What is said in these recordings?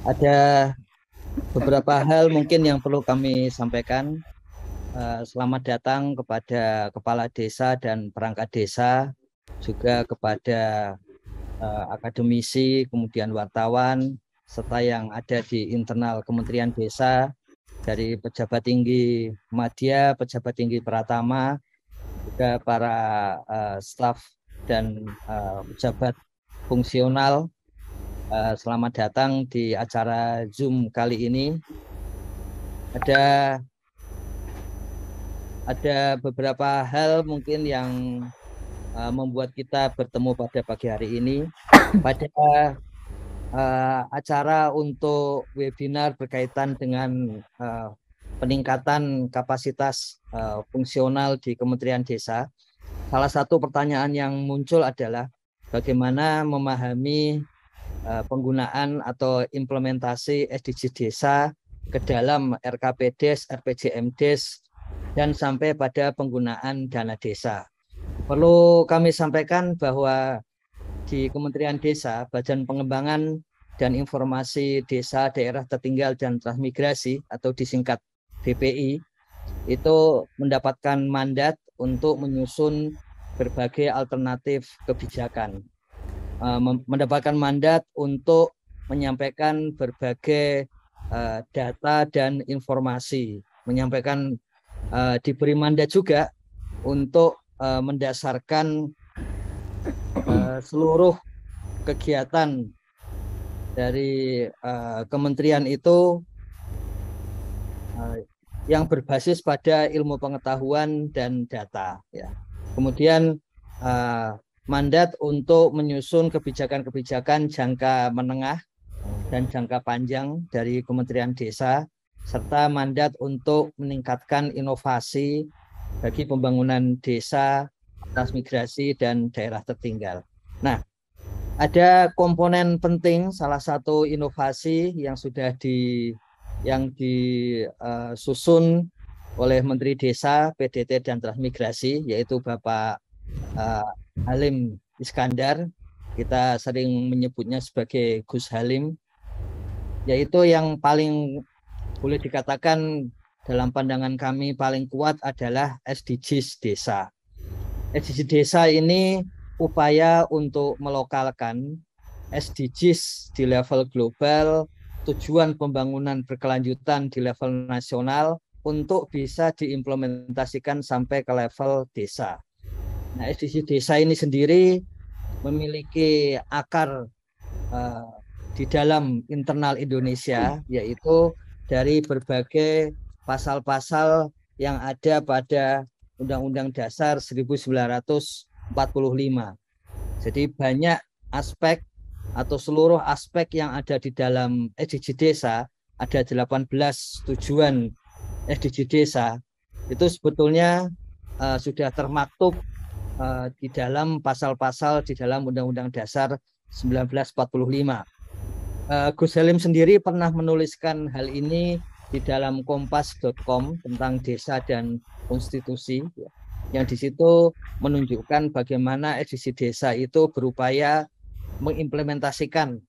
Ada beberapa hal mungkin yang perlu kami sampaikan. Selamat datang kepada kepala desa dan perangkat desa, juga kepada akademisi, kemudian wartawan, serta yang ada di internal Kementerian Desa, dari pejabat tinggi Madya, pejabat tinggi Pratama, juga para staf dan pejabat fungsional. Selamat datang di acara Zoom kali ini. Ada beberapa hal mungkin yang membuat kita bertemu pada pagi hari ini. Pada acara untuk webinar berkaitan dengan peningkatan kapasitas fungsional di Kementerian Desa, salah satu pertanyaan yang muncul adalah bagaimana memahami penggunaan atau implementasi SDGs desa ke dalam RKPDes, RPJMDes, dan sampai pada penggunaan dana desa. Perlu kami sampaikan bahwa di Kementerian Desa, Badan Pengembangan dan Informasi Desa, Daerah Tertinggal dan Transmigrasi atau disingkat BPI, itu mendapatkan mandat untuk menyusun berbagai alternatif kebijakan. Mendapatkan mandat untuk menyampaikan berbagai data dan informasi, diberi mandat juga untuk mendasarkan seluruh kegiatan dari kementerian itu yang berbasis pada ilmu pengetahuan dan data. Ya. Kemudian mandat untuk menyusun kebijakan-kebijakan jangka menengah dan jangka panjang dari Kementerian Desa, serta mandat untuk meningkatkan inovasi bagi pembangunan desa, transmigrasi, dan daerah tertinggal. Nah, ada komponen penting, salah satu inovasi yang sudah disusun oleh Menteri Desa, PDT, dan Transmigrasi, yaitu Bapak Halim Iskandar. Kita sering menyebutnya sebagai Gus Halim, yaitu yang paling boleh dikatakan dalam pandangan kami paling kuat adalah SDGs desa. SDGs desa ini upaya untuk melokalkan SDGs di level global, tujuan pembangunan berkelanjutan di level nasional untuk bisa diimplementasikan sampai ke level desa. Nah, SDGs desa ini sendiri memiliki akar di dalam internal Indonesia, yaitu dari berbagai pasal-pasal yang ada pada Undang-Undang Dasar 1945. Jadi banyak aspek atau seluruh aspek yang ada di dalam SDGs desa, ada 18 tujuan SDGs desa, itu sebetulnya sudah termaktub di dalam pasal-pasal di dalam Undang-Undang Dasar 1945. Gus Halim sendiri pernah menuliskan hal ini di dalam kompas.com tentang desa dan konstitusi, yang di situ menunjukkan bagaimana SDGs desa itu berupaya mengimplementasikan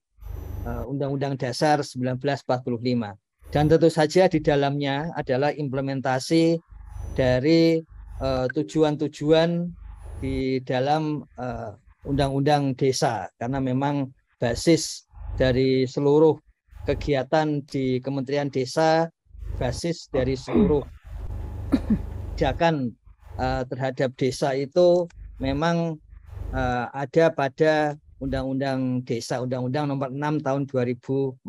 Undang-Undang Dasar 1945. Dan tentu saja di dalamnya adalah implementasi dari tujuan-tujuan di dalam Undang-Undang Desa, karena memang basis dari seluruh kegiatan di Kementerian Desa, basis dari seluruh kebijakan terhadap desa itu memang ada pada Undang-Undang Desa, Undang-Undang Nomor 6 Tahun 2014.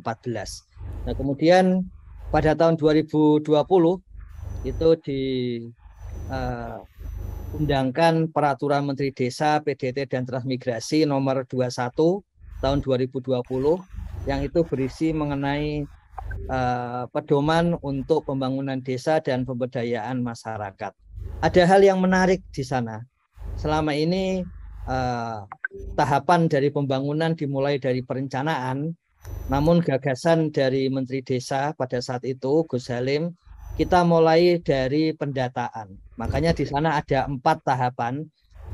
Nah, kemudian pada tahun 2020 itu diundangkan Peraturan Menteri Desa, PDT, dan Transmigrasi Nomor 21 Tahun 2020, yang itu berisi mengenai pedoman untuk pembangunan desa dan pemberdayaan masyarakat. Ada hal yang menarik di sana. Selama ini tahapan dari pembangunan dimulai dari perencanaan, namun gagasan dari Menteri Desa pada saat itu, Gus Halim, kita mulai dari pendataan. Makanya di sana ada 4 tahapan,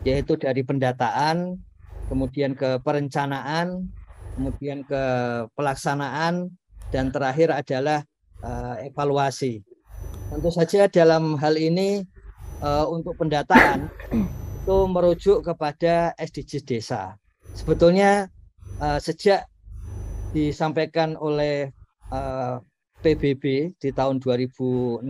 yaitu dari pendataan, kemudian ke perencanaan, kemudian ke pelaksanaan, dan terakhir adalah evaluasi. Tentu saja dalam hal ini untuk pendataan itu merujuk kepada SDGs desa. Sebetulnya sejak disampaikan oleh PBB di tahun 2016,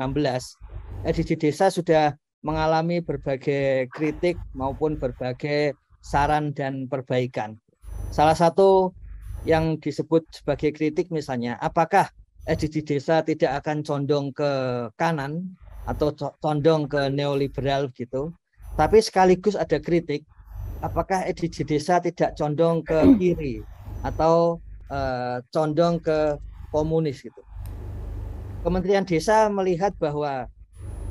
SDGs desa sudah mengalami berbagai kritik maupun berbagai saran dan perbaikan. Salah satu yang disebut sebagai kritik misalnya, apakah SDGs desa tidak akan condong ke kanan atau condong ke neoliberal gitu. Tapi sekaligus ada kritik, apakah SDGs desa tidak condong ke kiri atau condong ke komunis gitu. Kementerian Desa melihat bahwa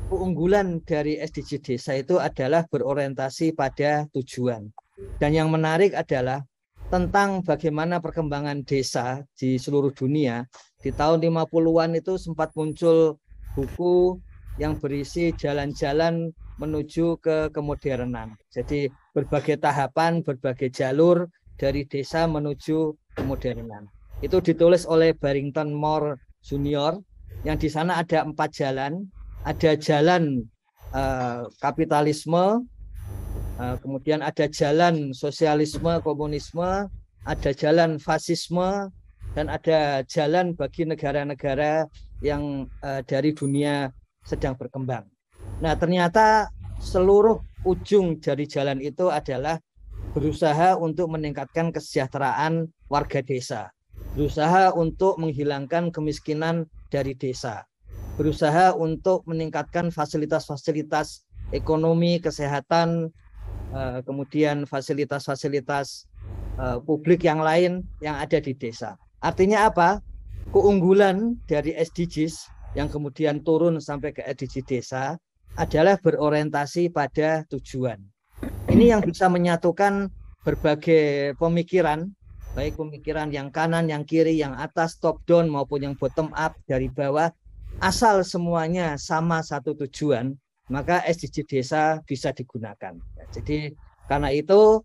keunggulan dari SDGs desa itu adalah berorientasi pada tujuan. Dan yang menarik adalah tentang bagaimana perkembangan desa di seluruh dunia. Di tahun 50-an itu sempat muncul buku yang berisi jalan-jalan menuju ke kemodernan. Jadi berbagai tahapan, berbagai jalur dari desa menuju kemodernan. Itu ditulis oleh Barrington Moore Junior, yang di sana ada 4 jalan. Ada jalan kapitalisme, kemudian ada jalan sosialisme, komunisme, ada jalan fasisme, dan ada jalan bagi negara-negara yang dari dunia sedang berkembang. Nah, ternyata seluruh ujung dari jalan itu adalah berusaha untuk meningkatkan kesejahteraan warga desa, berusaha untuk menghilangkan kemiskinan dari desa, berusaha untuk meningkatkan fasilitas-fasilitas ekonomi, kesehatan, kemudian fasilitas-fasilitas publik yang lain yang ada di desa. Artinya apa? Keunggulan dari SDGs yang kemudian turun sampai ke SDGs desa adalah berorientasi pada tujuan. Ini yang bisa menyatukan berbagai pemikiran, baik pemikiran yang kanan, yang kiri, yang atas, top down maupun yang bottom up dari bawah. Asal semuanya sama satu tujuan, maka SDGs desa bisa digunakan. Jadi karena itu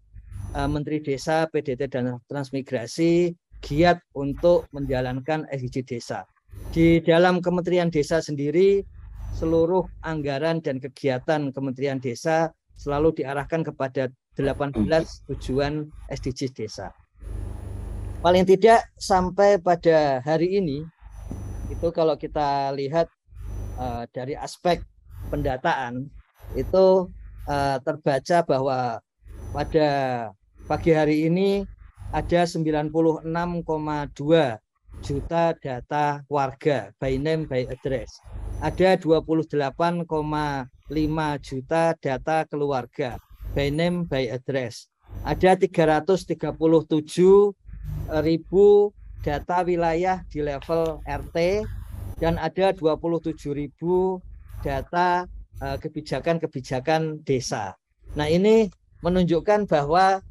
Menteri Desa, PDT dan Transmigrasi giat untuk menjalankan SDGs desa. Di dalam Kementerian Desa sendiri, seluruh anggaran dan kegiatan Kementerian Desa selalu diarahkan kepada 18 tujuan SDGs desa. Paling tidak sampai pada hari ini, itu kalau kita lihat dari aspek pendataan, itu terbaca bahwa pada pagi hari ini ada 96,2 juta data warga by name by address. Ada 28,5 juta data keluarga by name by address. Ada 337 ribu data wilayah di level RT dan ada 27.000 data kebijakan-kebijakan desa. Nah, ini menunjukkan bahwa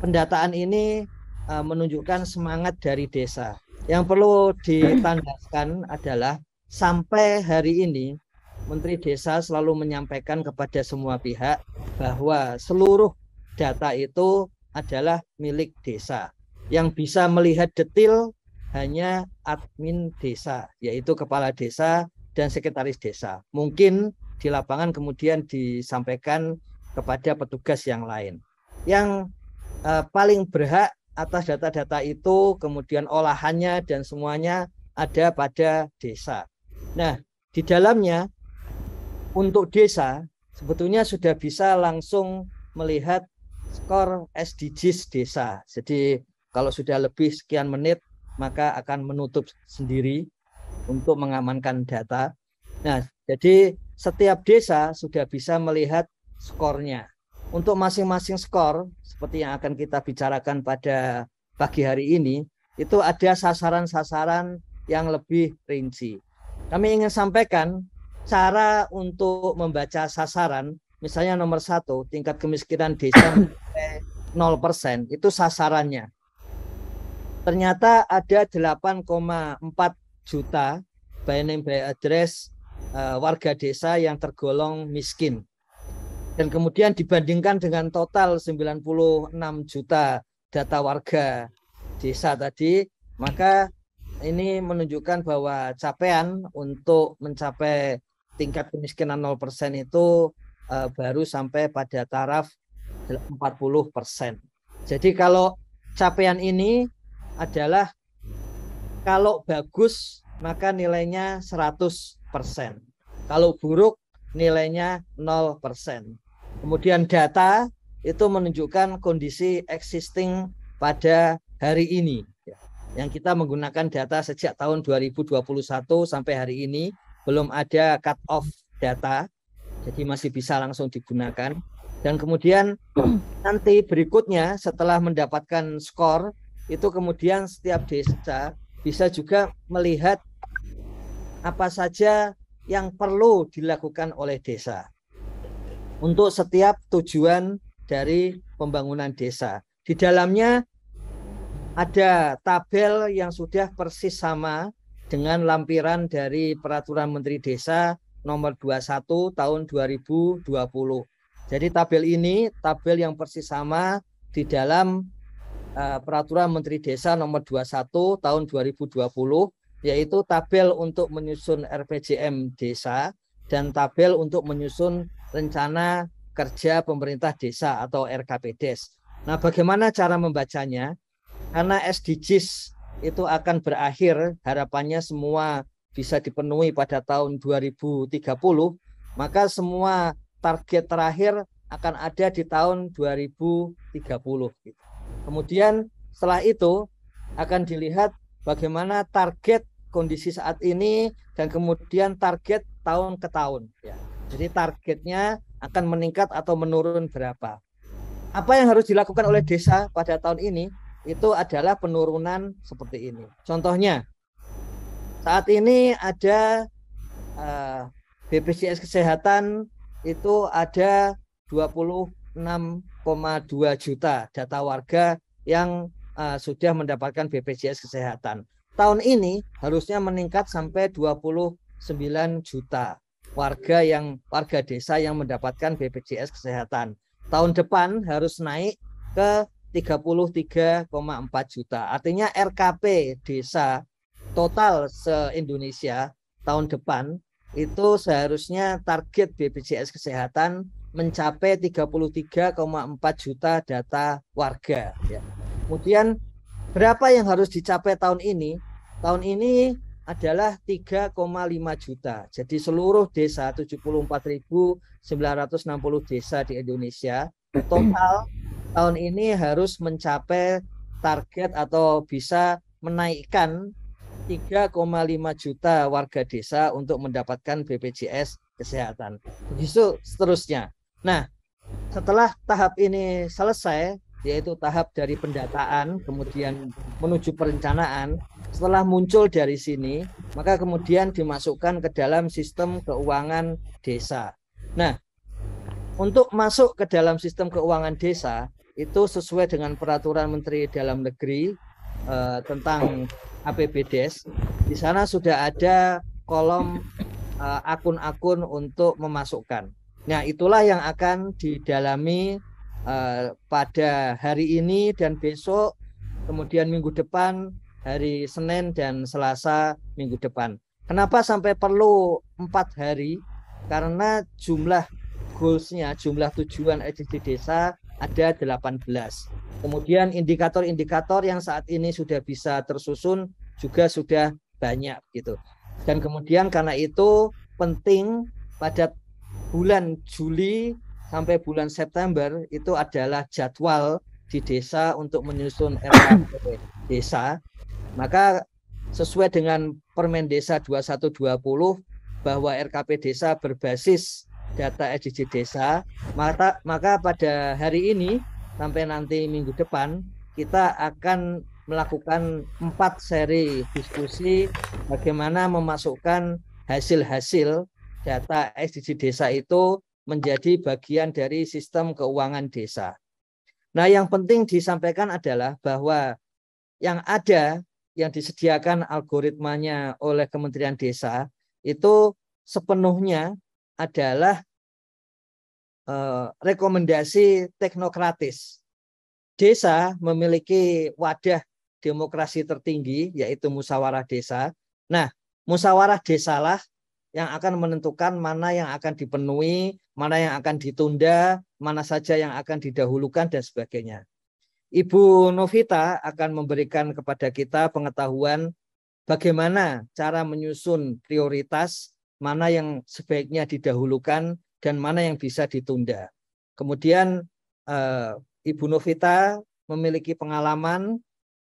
pendataan ini menunjukkan semangat dari desa. Yang perlu ditandaskan adalah sampai hari ini Menteri Desa selalu menyampaikan kepada semua pihak bahwa seluruh data itu adalah milik desa. Yang bisa melihat detail hanya admin desa, yaitu kepala desa dan sekretaris desa. Mungkin di lapangan kemudian disampaikan kepada petugas yang lain. Yang paling berhak atas data-data itu, kemudian olahannya dan semuanya ada pada desa. Nah, di dalamnya untuk desa sebetulnya sudah bisa langsung melihat skor SDGs desa. Jadi kalau sudah lebih sekian menit maka akan menutup sendiri untuk mengamankan data. Nah, jadi setiap desa sudah bisa melihat skornya. Untuk masing-masing skor, seperti yang akan kita bicarakan pada pagi hari ini, itu ada sasaran-sasaran yang lebih rinci. Kami ingin sampaikan cara untuk membaca sasaran, misalnya nomor 1, tingkat kemiskinan desa 0%, itu sasarannya. Ternyata ada 8,4 juta by name by address warga desa yang tergolong miskin. Dan kemudian dibandingkan dengan total 96 juta data warga desa tadi, maka ini menunjukkan bahwa capaian untuk mencapai tingkat kemiskinan 0% itu baru sampai pada taraf 40%. Jadi kalau capaian ini adalah kalau bagus maka nilainya 100%. Kalau buruk nilainya 0%. Kemudian data itu menunjukkan kondisi existing pada hari ini. Yang kita menggunakan data sejak tahun 2021 sampai hari ini, belum ada cut off data, jadi masih bisa langsung digunakan. Dan kemudian nanti berikutnya setelah mendapatkan skor, itu kemudian setiap desa bisa juga melihat apa saja yang perlu dilakukan oleh desa untuk setiap tujuan dari pembangunan desa. Di dalamnya ada tabel yang sudah persis sama dengan lampiran dari Peraturan Menteri Desa nomor 21 tahun 2020. Jadi tabel ini tabel yang persis sama di dalam Peraturan Menteri Desa nomor 21 tahun 2020, yaitu tabel untuk menyusun RPJM desa dan tabel untuk menyusun rencana kerja pemerintah desa atau RKPDes. Nah, bagaimana cara membacanya? Karena SDGs itu akan berakhir, harapannya semua bisa dipenuhi pada tahun 2030, maka semua target terakhir akan ada di tahun 2030. Kemudian setelah itu akan dilihat bagaimana target kondisi saat ini dan kemudian target tahun ke tahun. Jadi targetnya akan meningkat atau menurun berapa. Apa yang harus dilakukan oleh desa pada tahun ini? Itu adalah penurunan seperti ini. Contohnya, saat ini ada BPJS Kesehatan itu ada 26,2 juta data warga yang sudah mendapatkan BPJS Kesehatan. Tahun ini harusnya meningkat sampai 29 juta warga desa yang mendapatkan BPJS Kesehatan. Tahun depan harus naik ke 33,4 juta. Artinya RKP desa total se-Indonesia tahun depan itu seharusnya target BPJS Kesehatan mencapai 33,4 juta data warga. Kemudian berapa yang harus dicapai tahun ini? Tahun ini adalah 3,5 juta. Jadi seluruh desa 74.960 desa di Indonesia total tahun ini harus mencapai target atau bisa menaikkan 3,5 juta warga desa untuk mendapatkan BPJS Kesehatan. Begitu seterusnya. Nah, setelah tahap ini selesai, yaitu tahap dari pendataan, kemudian menuju perencanaan, setelah muncul dari sini, maka kemudian dimasukkan ke dalam sistem keuangan desa. Nah, untuk masuk ke dalam sistem keuangan desa, itu sesuai dengan Peraturan Menteri Dalam Negeri tentang APBDes. Di sana sudah ada kolom akun-akun untuk memasukkan. Nah, itulah yang akan didalami pada hari ini dan besok, kemudian minggu depan, hari Senin dan Selasa minggu depan. Kenapa sampai perlu 4 hari? Karena jumlah goals-nya, jumlah tujuan SDG desa ada 18. Kemudian indikator-indikator yang saat ini sudah bisa tersusun juga sudah banyak gitu. Dan kemudian karena itu penting pada bulan Juli sampai bulan September itu adalah jadwal di desa untuk menyusun RKP desa. Maka sesuai dengan Permen Desa 2120 bahwa RKP desa berbasis data SDG desa, maka pada hari ini sampai nanti minggu depan kita akan melakukan 4 seri diskusi bagaimana memasukkan hasil-hasil data SDG desa itu menjadi bagian dari sistem keuangan desa. Nah, yang penting disampaikan adalah bahwa yang ada, yang disediakan algoritmanya oleh Kementerian Desa itu sepenuhnya adalah rekomendasi teknokratis. Desa memiliki wadah demokrasi tertinggi, yaitu musyawarah desa. Nah, musyawarah desalah yang akan menentukan mana yang akan dipenuhi, mana yang akan ditunda, mana saja yang akan didahulukan, dan sebagainya. Ibu Novita akan memberikan kepada kita pengetahuan bagaimana cara menyusun prioritas, mana yang sebaiknya didahulukan, dan mana yang bisa ditunda. Kemudian Ibu Novita memiliki pengalaman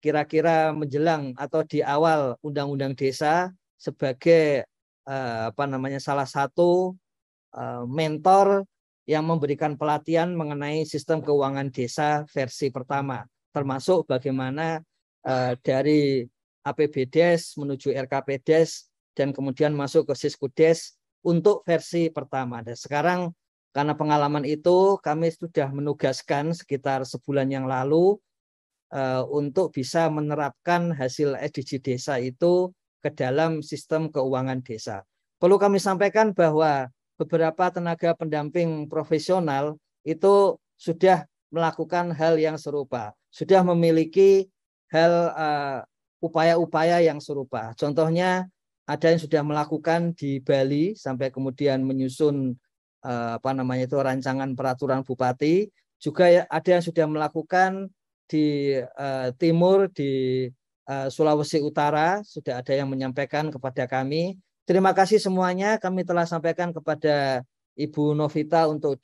kira-kira menjelang atau di awal Undang-Undang Desa sebagai salah satu mentor yang memberikan pelatihan mengenai sistem keuangan desa versi pertama, termasuk bagaimana dari APBDes menuju RKPDes dan kemudian masuk ke Siskudes untuk versi pertama. Dan sekarang karena pengalaman itu kami sudah menugaskan sekitar sebulan yang lalu untuk bisa menerapkan hasil SDG desa itu ke dalam sistem keuangan desa. Perlu kami sampaikan bahwa beberapa tenaga pendamping profesional itu sudah melakukan hal yang serupa, sudah memiliki hal upaya-upaya yang serupa. Contohnya ada yang sudah melakukan di Bali sampai kemudian menyusun rancangan peraturan bupati. Juga ada yang sudah melakukan di timur, di Sulawesi Utara, sudah ada yang menyampaikan kepada kami. Terima kasih semuanya, kami telah sampaikan kepada Ibu Novita untuk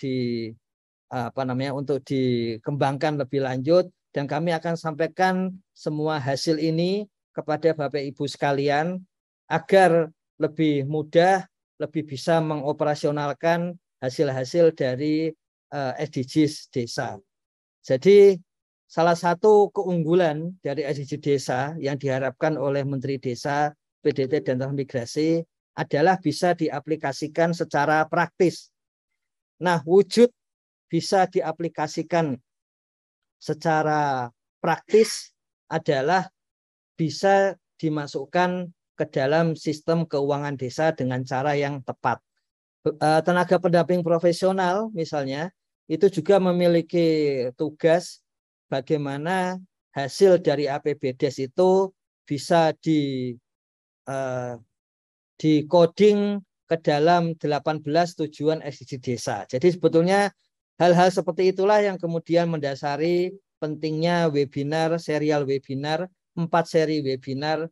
untuk dikembangkan lebih lanjut, dan kami akan sampaikan semua hasil ini kepada Bapak Ibu sekalian agar lebih mudah, lebih bisa mengoperasionalkan hasil-hasil dari SDGs desa. Jadi salah satu keunggulan dari SDG desa yang diharapkan oleh Menteri Desa, PDT dan Transmigrasi adalah bisa diaplikasikan secara praktis. Nah, wujud bisa diaplikasikan secara praktis adalah bisa dimasukkan ke dalam sistem keuangan desa dengan cara yang tepat. Tenaga pendamping profesional misalnya itu juga memiliki tugas bagaimana hasil dari APBDes itu bisa di coding ke dalam 18 tujuan SDG desa. Jadi sebetulnya hal-hal seperti itulah yang kemudian mendasari pentingnya webinar, serial webinar, 4 seri webinar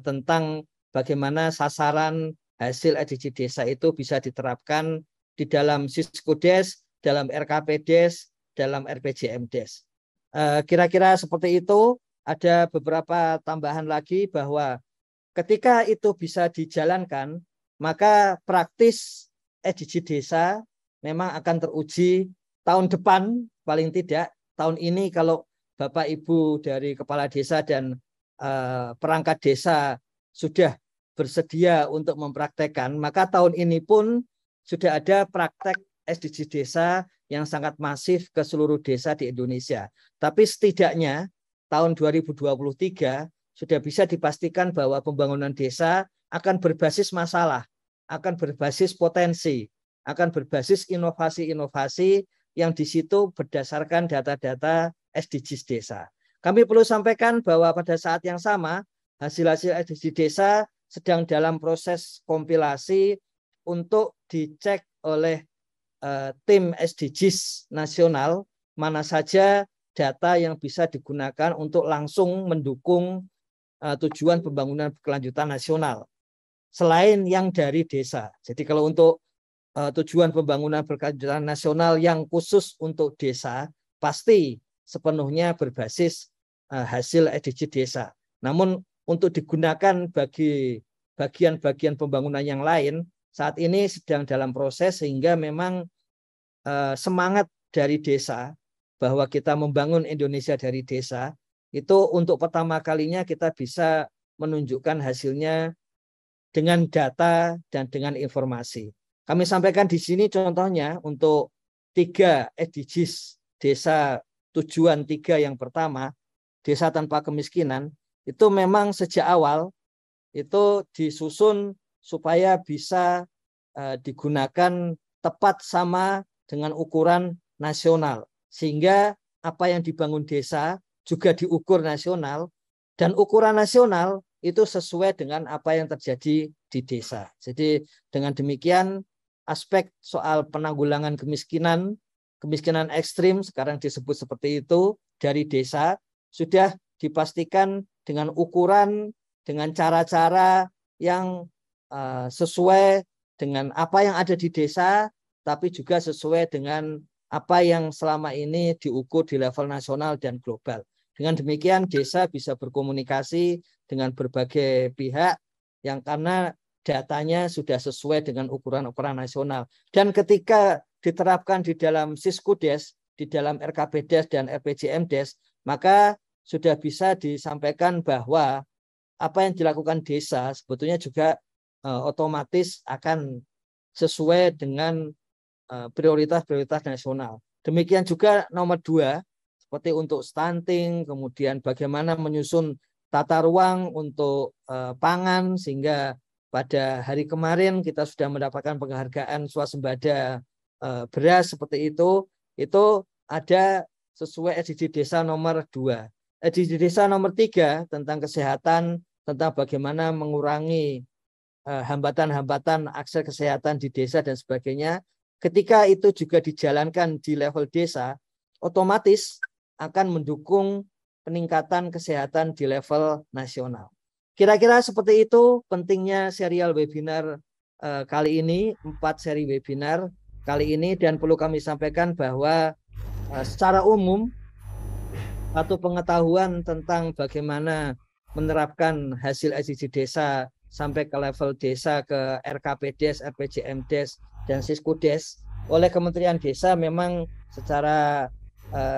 tentang bagaimana sasaran hasil SDG desa itu bisa diterapkan di dalam Siskudes, dalam RKPDes, dalam RPJMDes. Kira-kira seperti itu. Ada beberapa tambahan lagi bahwa ketika itu bisa dijalankan, maka praktis SDG desa memang akan teruji tahun depan, paling tidak tahun ini kalau Bapak Ibu dari kepala desa dan perangkat desa sudah bersedia untuk mempraktekkan, maka tahun ini pun sudah ada praktek SDG desa yang sangat masif ke seluruh desa di Indonesia. Tapi setidaknya tahun 2023 sudah bisa dipastikan bahwa pembangunan desa akan berbasis masalah, akan berbasis potensi, akan berbasis inovasi-inovasi yang di situ berdasarkan data-data SDGs desa. Kami perlu sampaikan bahwa pada saat yang sama, hasil-hasil SDG desa sedang dalam proses kompilasi untuk dicek oleh tim SDGs nasional, mana saja data yang bisa digunakan untuk langsung mendukung tujuan pembangunan berkelanjutan nasional selain yang dari desa. Jadi kalau untuk tujuan pembangunan berkelanjutan nasional yang khusus untuk desa pasti sepenuhnya berbasis hasil SDG desa. Namun untuk digunakan bagi bagian-bagian pembangunan yang lain saat ini sedang dalam proses, sehingga memang semangat dari desa bahwa kita membangun Indonesia dari desa itu untuk pertama kalinya kita bisa menunjukkan hasilnya dengan data dan dengan informasi. Kami sampaikan di sini contohnya untuk 3 SDGs desa tujuan 3 yang pertama, desa tanpa kemiskinan, itu memang sejak awal itu disusun supaya bisa digunakan tepat sama dengan ukuran nasional. Sehingga apa yang dibangun desa juga diukur nasional Dan ukuran nasional itu sesuai dengan apa yang terjadi di desa. Jadi dengan demikian aspek soal penanggulangan kemiskinan, kemiskinan ekstrim sekarang disebut seperti itu dari desa sudah dipastikan dengan ukuran, dengan cara-cara yang sesuai dengan apa yang ada di desa, tapi juga sesuai dengan apa yang selama ini diukur di level nasional dan global. Dengan demikian desa bisa berkomunikasi dengan berbagai pihak yang karena datanya sudah sesuai dengan ukuran-ukuran nasional. Dan ketika diterapkan di dalam Siskudes, di dalam RKPdes dan RPJMdes, maka sudah bisa disampaikan bahwa apa yang dilakukan desa sebetulnya juga otomatis akan sesuai dengan prioritas-prioritas nasional. Demikian juga nomor 2, seperti untuk stunting, kemudian bagaimana menyusun tata ruang untuk pangan, sehingga pada hari kemarin kita sudah mendapatkan penghargaan swasembada beras seperti itu ada sesuai SDG desa nomor 2. SDG desa nomor 3 tentang kesehatan, tentang bagaimana mengurangi hambatan-hambatan akses kesehatan di desa dan sebagainya. Ketika itu juga dijalankan di level desa, otomatis akan mendukung peningkatan kesehatan di level nasional. Kira-kira seperti itu pentingnya serial webinar kali ini, 4 seri webinar kali ini, dan perlu kami sampaikan bahwa secara umum satu pengetahuan tentang bagaimana menerapkan hasil SDG desa sampai ke level desa, ke RKPdes, RPJMdes, dan Siskudes oleh Kementerian Desa memang secara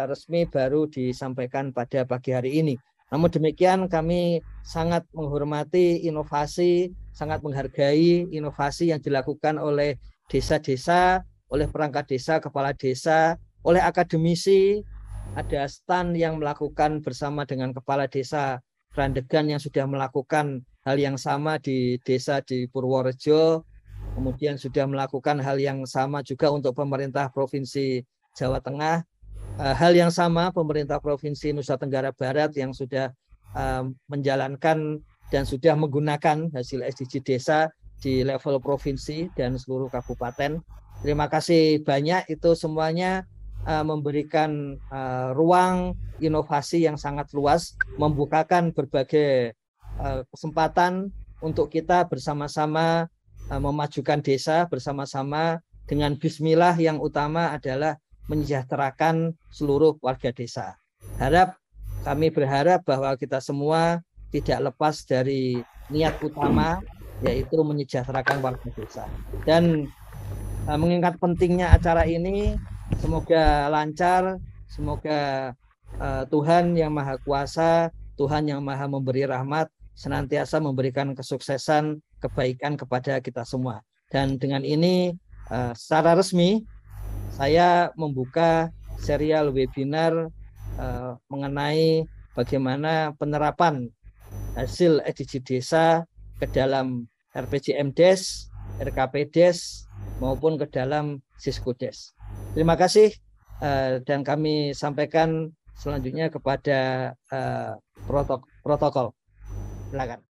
resmi baru disampaikan pada pagi hari ini. Namun demikian kami sangat menghormati inovasi, sangat menghargai inovasi yang dilakukan oleh desa-desa, oleh perangkat desa, kepala desa, oleh akademisi. Ada stand yang melakukan bersama dengan kepala desa Randegan yang sudah melakukan hal yang sama di desa di Purworejo, kemudian sudah melakukan hal yang sama juga untuk pemerintah Provinsi Jawa Tengah. Hal yang sama pemerintah Provinsi Nusa Tenggara Barat yang sudah menjalankan dan sudah menggunakan hasil SDG desa di level provinsi dan seluruh kabupaten. Terima kasih banyak, itu semuanya memberikan ruang inovasi yang sangat luas, membukakan berbagai kesempatan untuk kita bersama-sama memajukan desa bersama-sama dengan bismillah yang utama adalah menyejahterakan seluruh warga desa. Kami berharap bahwa kita semua tidak lepas dari niat utama, yaitu menyejahterakan warga desa. Dan mengingat pentingnya acara ini, semoga lancar, semoga Tuhan yang Maha Kuasa, Tuhan yang Maha Memberi Rahmat, senantiasa memberikan kesuksesan, kebaikan kepada kita semua. Dan dengan ini secara resmi saya membuka serial webinar mengenai bagaimana penerapan hasil SDG desa ke dalam RPJMdes, RKPdes maupun ke dalam Siskudes. Terima kasih dan kami sampaikan selanjutnya kepada protokol. Silakan.